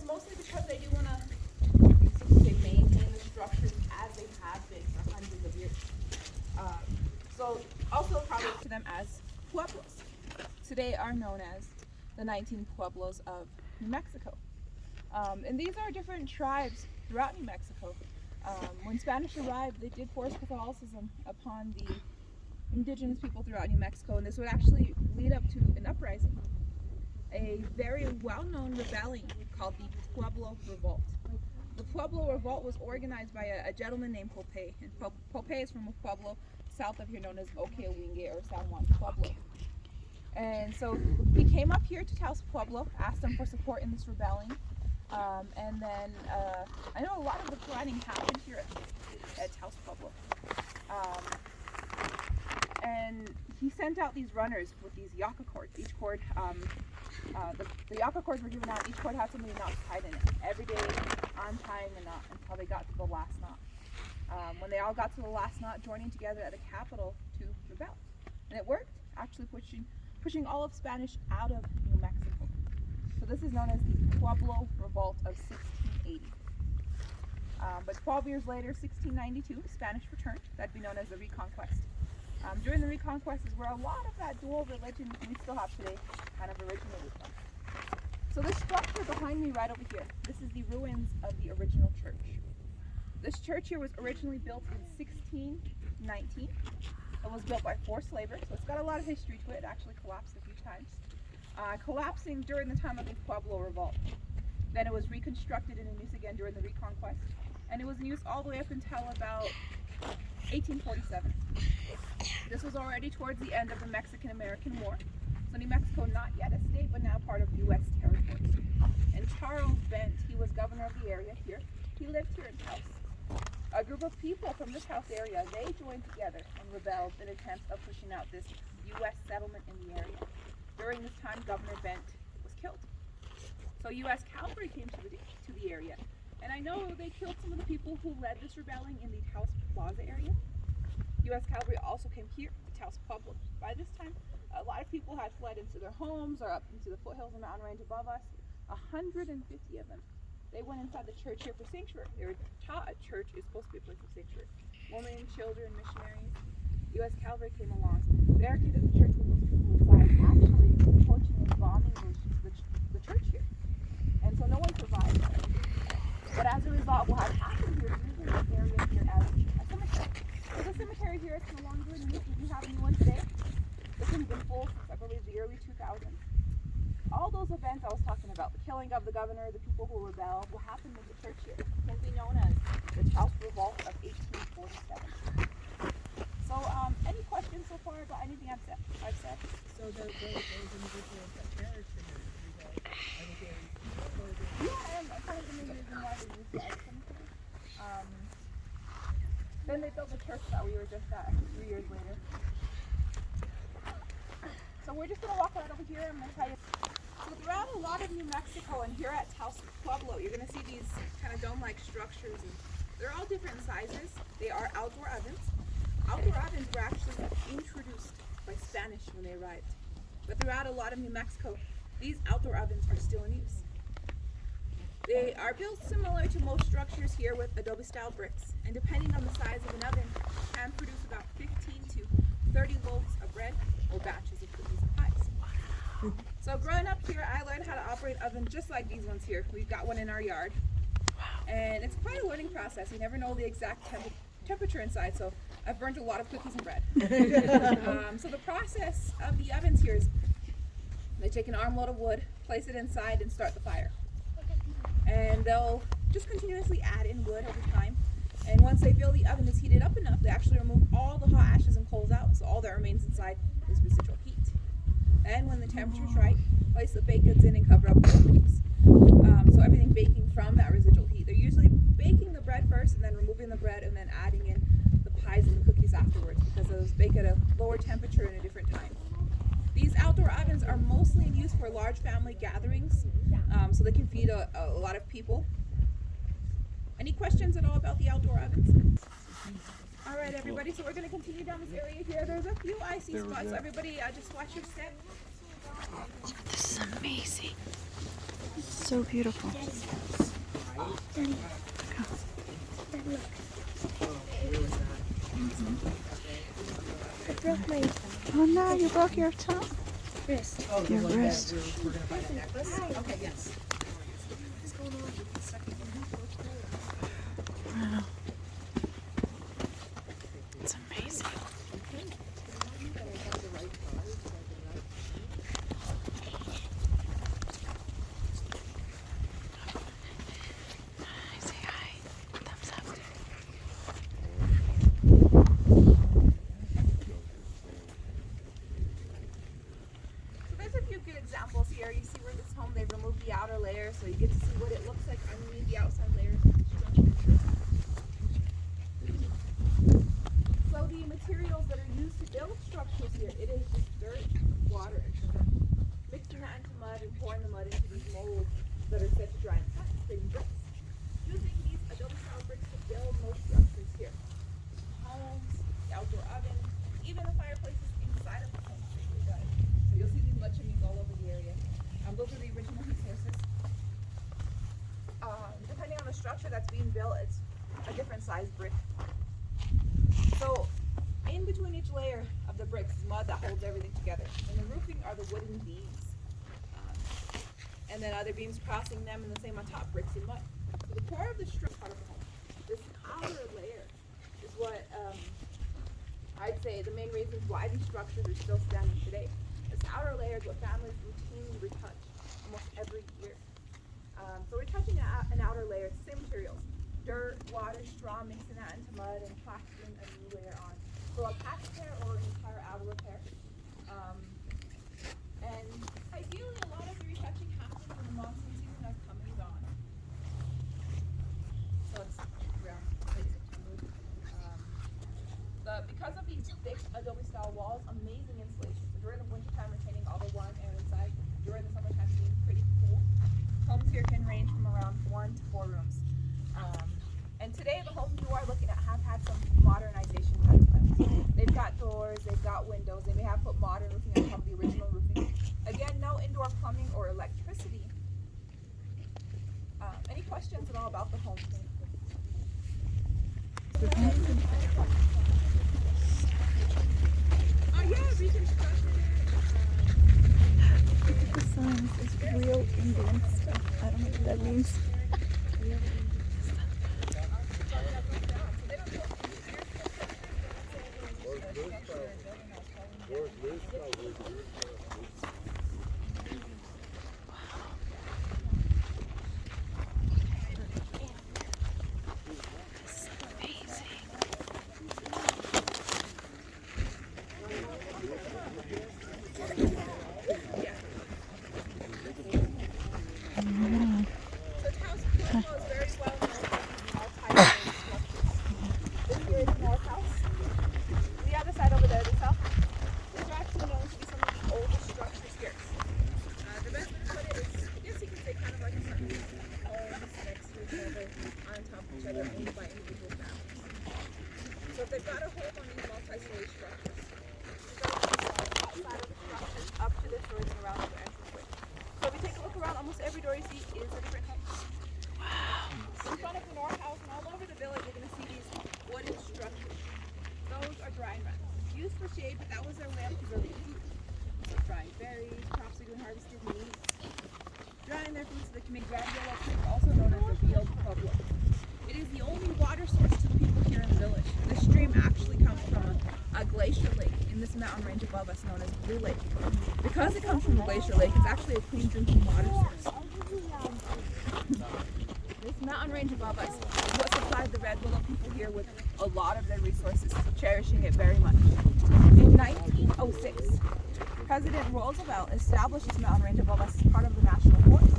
mostly because they do want to maintain the structures as they have been for hundreds of years. So also probably to them as Pueblos. Today are known as the 19 Pueblos of New Mexico. And these are different tribes throughout New Mexico. When Spanish arrived, they did force Catholicism upon the indigenous people throughout New Mexico, and this would actually lead up to an uprising, a very well-known rebellion called the Pueblo Revolt. The Pueblo Revolt was organized by a gentleman named Pope, and Pope is from a pueblo south of here known as Okeowinge or San Juan Pueblo. And so he came up here to Taos Pueblo, asked them for support in this rebellion, and then I know a lot of the planning happened here at Taos Pueblo. And he sent out these runners with these yucca cords. Each cord, the yucca cords were given out. Each cord had so many knots tied in it. Every day, untying a knot until they got to the last knot. When they all got to the last knot, joining together at the capital to rebel, and it worked. Actually, pushing all of Spanish out of New Mexico. So this is known as the Pueblo Revolt of 1680. But 12 years later, 1692, Spanish returned. That'd be known as the Reconquest. During the Reconquest is where a lot of that dual religion we still have today kind of originated from. So this structure behind me right over here, this is the ruins of the original church. This church here was originally built in 1619. It was built by forced labor, so it's got a lot of history to it. It actually collapsed a few times. Collapsing during the time of the Pueblo Revolt. Then it was reconstructed in use again during the Reconquest, and it was in use all the way up until about 1847. This was already towards the end of the Mexican-American War. So New Mexico, not yet a state, but now part of U.S. territory. And Charles Bent, he was governor of the area here. He lived here in Taos. A group of people from this Taos area, they joined together and rebelled in attempts of pushing out this U.S. settlement in the area. During this time, Governor Bent was killed. So U.S. cavalry came to the area. And I know they killed some of the people who led this rebellion in the Taos Plaza area. U.S. cavalry also came here to Taos Pueblo. By this time, a lot of people had fled into their homes or up into the foothills and mountain range above us. 150 of them. They went inside the church here for sanctuary. They were taught a church is supposed to be a place of sanctuary. Women, children, missionaries. U.S. cavalry came along, barricaded the church with those people inside, actually torching and bombing the church here. And so no one survived. But as a result, what had happened here is using this area here as a cemetery. So the cemetery here is no longer in use. We do have a new one today. This one's been full since I believe the early 2000s. All those events I was talking about, the killing of the governor, the people who rebelled, what happened in the church here can be known as the Taos Revolt of 1847. So, any questions so far about anything I've said? So those individuals that perished in this revolt, are they buried? Yeah, and kind of the main reason why they used that cemetery. Then they built the church that we were just at 3 years later. So we're just going to walk right over here and I'm going to tell you. So throughout a lot of New Mexico and here at Taos Pueblo, you're going to see these kind of dome-like structures. And they're all different sizes. They are outdoor ovens. Outdoor ovens were actually introduced by Spanish when they arrived. But throughout a lot of New Mexico, these outdoor ovens are still in use. They are built similar to most structures here with adobe-style bricks, and depending on the size of an oven, can produce about 15 to 30 loaves of bread or batches of cookies and pies. So growing up here, I learned how to operate an oven just like these ones here. We've got one in our yard, and it's quite a learning process. You never know the exact temperature inside, so I've burnt a lot of cookies and bread. So the process of the ovens here is they take an armload of wood, place it inside, and start the fire. And they'll just continuously add in wood over time. And once they feel the oven is heated up enough, they actually remove all the hot ashes and coals out. So all that remains inside is residual heat. And when the temperature's right, place the baked goods in and cover up with cookies. So everything baking from that residual heat. They're usually baking the bread first and then removing the bread and then adding in the pies and the cookies afterwards because those bake at a lower temperature and a different time. These outdoor ovens are mostly in use for large family gatherings, so they can feed a lot of people. Any questions at all about the outdoor ovens? All right, everybody, so we're going to continue down this area here. There's a few icy spots, so everybody just watch your step. This is amazing. So beautiful. Daddy, look. I broke my Oh no, you broke your toe. wrist. Your wrist. We're gonna find a necklace. Okay, yes. Wow. It's amazing. Say hi. Thumbs up. So there's a few good examples here. You see where this home, they removed the outer layer, so you get to see what it looks like underneath the outside layers of the structure. So the materials that are used to build structures here, it is just dirt, water, and sugar. Mixing that into mud and pouring the mud into these molds that are set to dry and cut, creating bricks. Using these adobe style bricks to build most structures here. Homes, the outdoor ovens, even the fireplaces inside of the home. So you'll see these mud chimneys all over the area. Those are the original resources. Depending on the structure that's being built, it's a different size brick. So in between each layer of the bricks is mud that holds everything together. And the roofing are the wooden beams. And then other beams crossing them, and the same on top, bricks and mud. So the core of the structure part of the home, this outer layer, is what I'd say the main reasons why these structures are still standing today. This outer layer is what families routinely retouch almost every year. So retouching an outer layer, it's the same materials. Dirt, water, straw, mixing that into mud and plastering a new layer on. So a patch repair or an entire outer repair. And ideally a lot of the retouching happens when the monsoon season has come and gone. So it's around late September. Because of these thick adobe style walls, amazing insulation. So during the wintertime, retaining all the warm air inside. During the summertime, being pretty cool. Homes here can range from around 1 to 4 rooms. And today, the homes you are looking at have had some modernization done to them. They've got doors, they've got windows, they may have put modern roofing on top of the original roofing. Again, no indoor plumbing or electricity. Any questions at all about the home? Yeah, reconstruction. The sign says real Indian stuff. I don't know what that means. So Taos, Pueblo is very well known for multi-story structures. This here is the North House. The other side over there, the South. These are actually known to be some of the oldest structures here. The best way to put it is, I guess you could say kind of like a circle. Homes next to each other, on top of each other, owned by individual families. So if they've got a home on these multi-story structures, you go outside of the structures up to the doors and around the entranceway. So if you take a look around, almost every door you see is a different home. Wow. In front of the North House and all over the village, you're going to see these wooden structures. Those are drying runs. Used for shade, but that was their way of preserving food. So drying berries, crops are doing harvested meats. Drying their food so they can make red yellow cake, also known as the real Pueblo. It is the only water source to the people here in the village. This stream actually comes from a glacier lake in this mountain range above us known as Blue Lake. Because it comes from a glacier lake, it's actually a clean drinking water source. This mountain range above us is what supplied the Red Willow people here with a lot of their resources, cherishing it very much. In 1906, President Roosevelt established this mountain range above us as part of the national forest,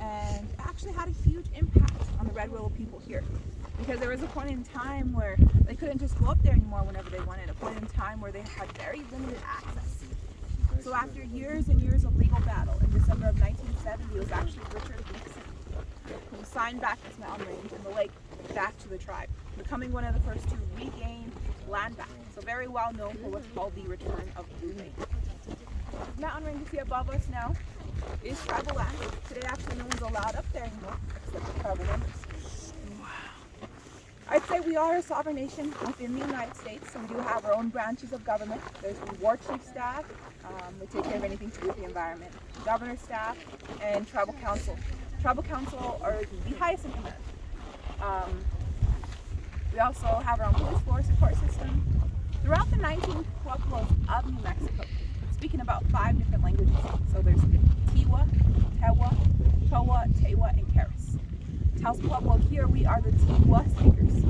and it actually had a huge impact on the Red Willow people here. Because there was a point in time where they couldn't just go up there anymore whenever they wanted, a point in time where they had very limited access. So after years and years of legal battle, in December of 1970, it was actually Richard Nixon who signed back this mountain range and the lake back to the tribe, becoming one of the first to regain land back. So very well known for what's called the return of blooming. This mountain range you see above us now is tribal land. Today, actually, no one's allowed up there anymore except the tribal members. I'd say we are a sovereign nation within the United States, so we do have our own branches of government. There's the war chief staff, they take care of anything to do with the environment, governor staff, and tribal council. Tribal council are the highest in command. We also have our own police force support system. Throughout the 19 pueblos of New Mexico, speaking about 5 different languages. So there's Tiwa, Tewa, Towa, Tewa, and Keres. Taos Pueblo here, we are the Tiwa speakers.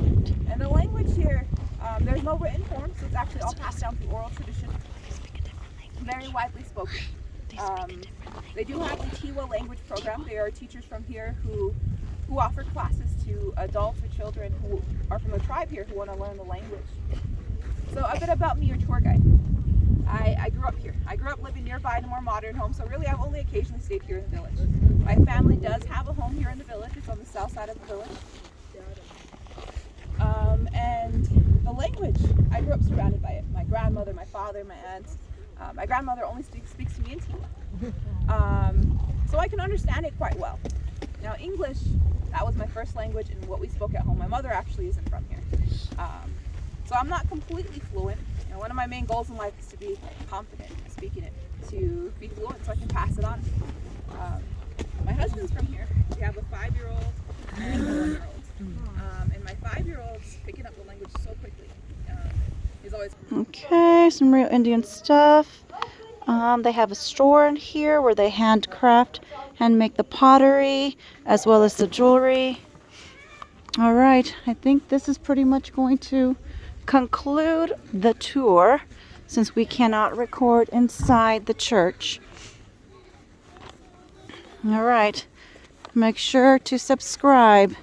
And the language here, there's no written form, so it's actually all passed down through oral tradition. Very widely spoken. They do have the Tiwa language program. There are teachers from here who offer classes to adults or children who are from the tribe here who want to learn the language. So a bit about me, your tour guide. I grew up here. I grew up living nearby in a more modern home, so really I've only occasionally stayed here in the village. My family does have a home here in the village. It's on the south side of the village. And the language, I grew up surrounded by it. My grandmother, my father, my aunts. My grandmother only speaks to me in Tiwa. So I can understand it quite well. Now English, that was my first language and what we spoke at home. My mother actually isn't from here. So I'm not completely fluent. You know, one of my main goals in life is to be confident in speaking it, to be fluent so I can pass it on. My husband's from here. We have a 5-year-old and a 1-year-old. And my 5-year-old's picking up the language so quickly. He's always... Okay, some real Indian stuff. They have a store in here where they hand make the pottery as well as the jewelry. All right, I think this is pretty much going to conclude the tour since we cannot record inside the church. All right, make sure to subscribe.